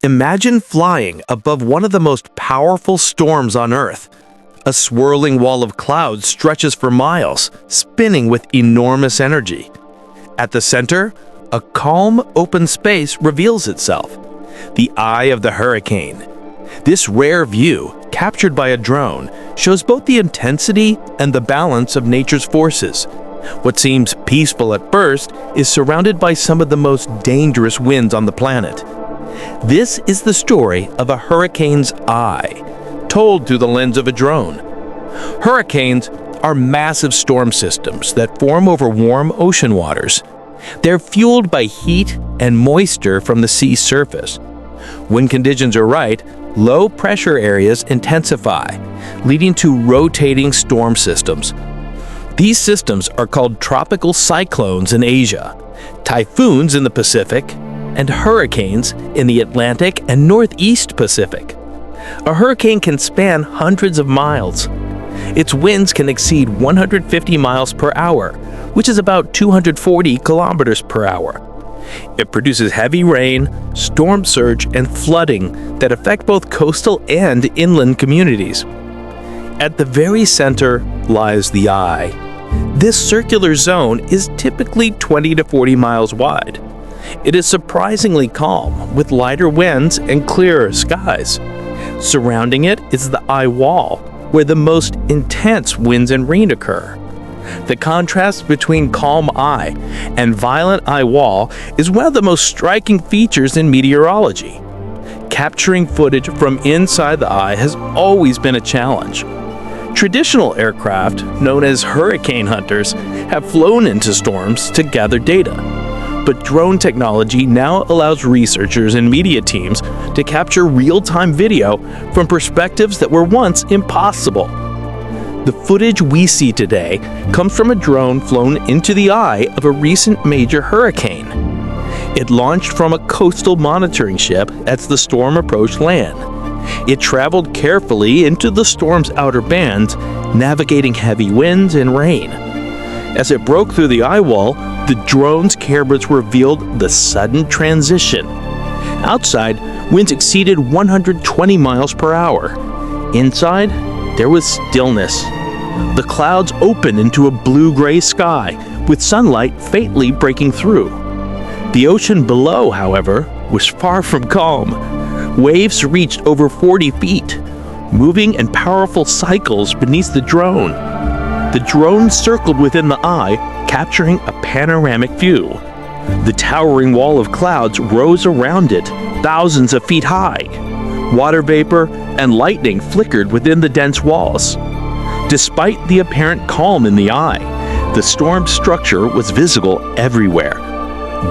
Imagine flying above one of the most powerful storms on Earth. A swirling wall of clouds stretches for miles, spinning with enormous energy. At the center, a calm, open space reveals itself, the eye of the hurricane. This rare view, captured by a drone, shows both the intensity and the balance of nature's forces. What seems peaceful at first is surrounded by some of the most dangerous winds on the planet. This is the story of a hurricane's eye, told through the lens of a drone. Hurricanes are massive storm systems that form over warm ocean waters. They're fueled by heat and moisture from the sea surface. When conditions are right, low pressure areas intensify, leading to rotating storm systems. These systems are called tropical cyclones in Asia, typhoons in the Pacific, and hurricanes in the Atlantic and Northeast Pacific. A hurricane can span hundreds of miles. Its winds can exceed 150 miles per hour, which is about 240 kilometers per hour. It produces heavy rain, storm surge, and flooding that affect both coastal and inland communities. At the very center lies the eye. This circular zone is typically 20 to 40 miles wide. It is surprisingly calm, with lighter winds and clearer skies. Surrounding it is the eye wall, where the most intense winds and rain occur. The contrast between calm eye and violent eye wall is one of the most striking features in meteorology. Capturing footage from inside the eye has always been a challenge. Traditional aircraft, known as hurricane hunters, have flown into storms to gather data. But drone technology now allows researchers and media teams to capture real-time video from perspectives that were once impossible. The footage we see today comes from a drone flown into the eye of a recent major hurricane. It launched from a coastal monitoring ship as the storm approached land. It traveled carefully into the storm's outer bands, navigating heavy winds and rain. As it broke through the eye wall, the drone's cameras revealed the sudden transition. Outside, winds exceeded 120 miles per hour. Inside, there was stillness. The clouds opened into a blue-gray sky, with sunlight faintly breaking through. The ocean below, however, was far from calm. Waves reached over 40 feet, moving in powerful cycles beneath the drone. The drone circled within the eye, capturing a panoramic view. The towering wall of clouds rose around it, thousands of feet high. Water vapor and lightning flickered within the dense walls. Despite the apparent calm in the eye, the storm's structure was visible everywhere.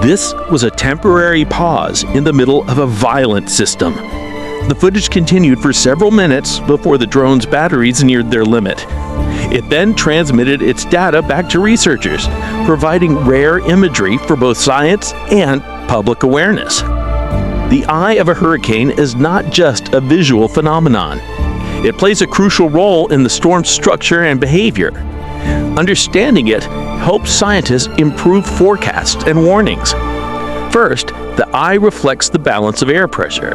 This was a temporary pause in the middle of a violent system. The footage continued for several minutes before the drone's batteries neared their limit. It then transmitted its data back to researchers, providing rare imagery for both science and public awareness. The eye of a hurricane is not just a visual phenomenon. It plays a crucial role in the storm's structure and behavior. Understanding it helps scientists improve forecasts and warnings. First, the eye reflects the balance of air pressure.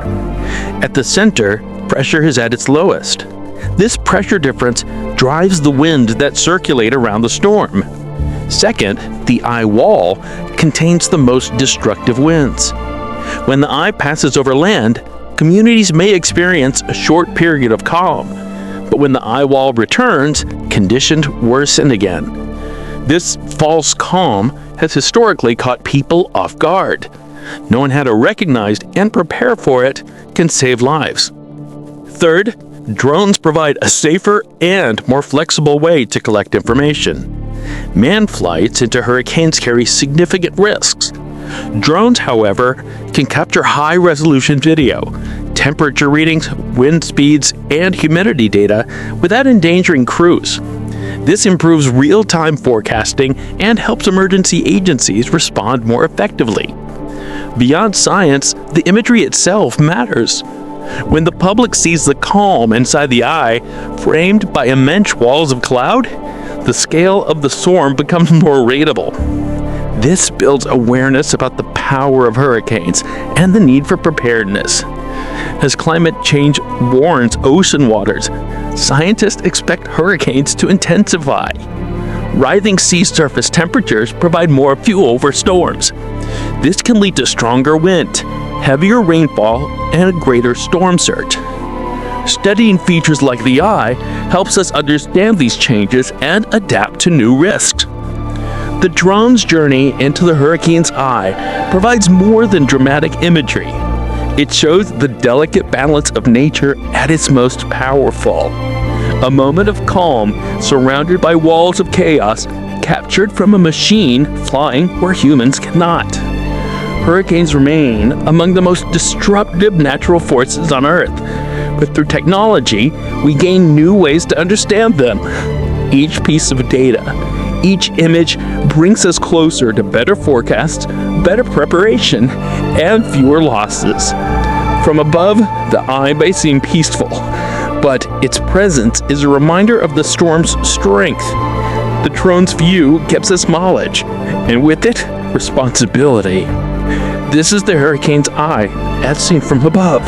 At the center, pressure is at its lowest. This pressure difference drives the wind that circulate around the storm. Second, the eye wall contains the most destructive winds. When the eye passes over land, communities may experience a short period of calm, but when the eye wall returns, conditions worsen again. This false calm has historically caught people off guard. Knowing how to recognize and prepare for it can save lives. Third, drones provide a safer and more flexible way to collect information. Manned flights into hurricanes carry significant risks. Drones, however, can capture high-resolution video, temperature readings, wind speeds, and humidity data without endangering crews. This improves real-time forecasting and helps emergency agencies respond more effectively. Beyond science, the imagery itself matters. When the public sees the calm inside the eye, framed by immense walls of cloud, the scale of the storm becomes more readable. This builds awareness about the power of hurricanes and the need for preparedness. As climate change warms ocean waters, scientists expect hurricanes to intensify. Rising sea surface temperatures provide more fuel for storms. This can lead to stronger wind, heavier rainfall, and a greater storm surge. Studying features like the eye helps us understand these changes and adapt to new risks. The drone's journey into the hurricane's eye provides more than dramatic imagery. It shows the delicate balance of nature at its most powerful. A moment of calm surrounded by walls of chaos, captured from a machine flying where humans cannot. Hurricanes remain among the most destructive natural forces on Earth, but through technology, we gain new ways to understand them. Each piece of data, each image brings us closer to better forecasts, better preparation, and fewer losses. From above, the eye may seem peaceful, but its presence is a reminder of the storm's strength. The drone's view gives us knowledge, and with it, responsibility. This is the hurricane's eye, as seen from above.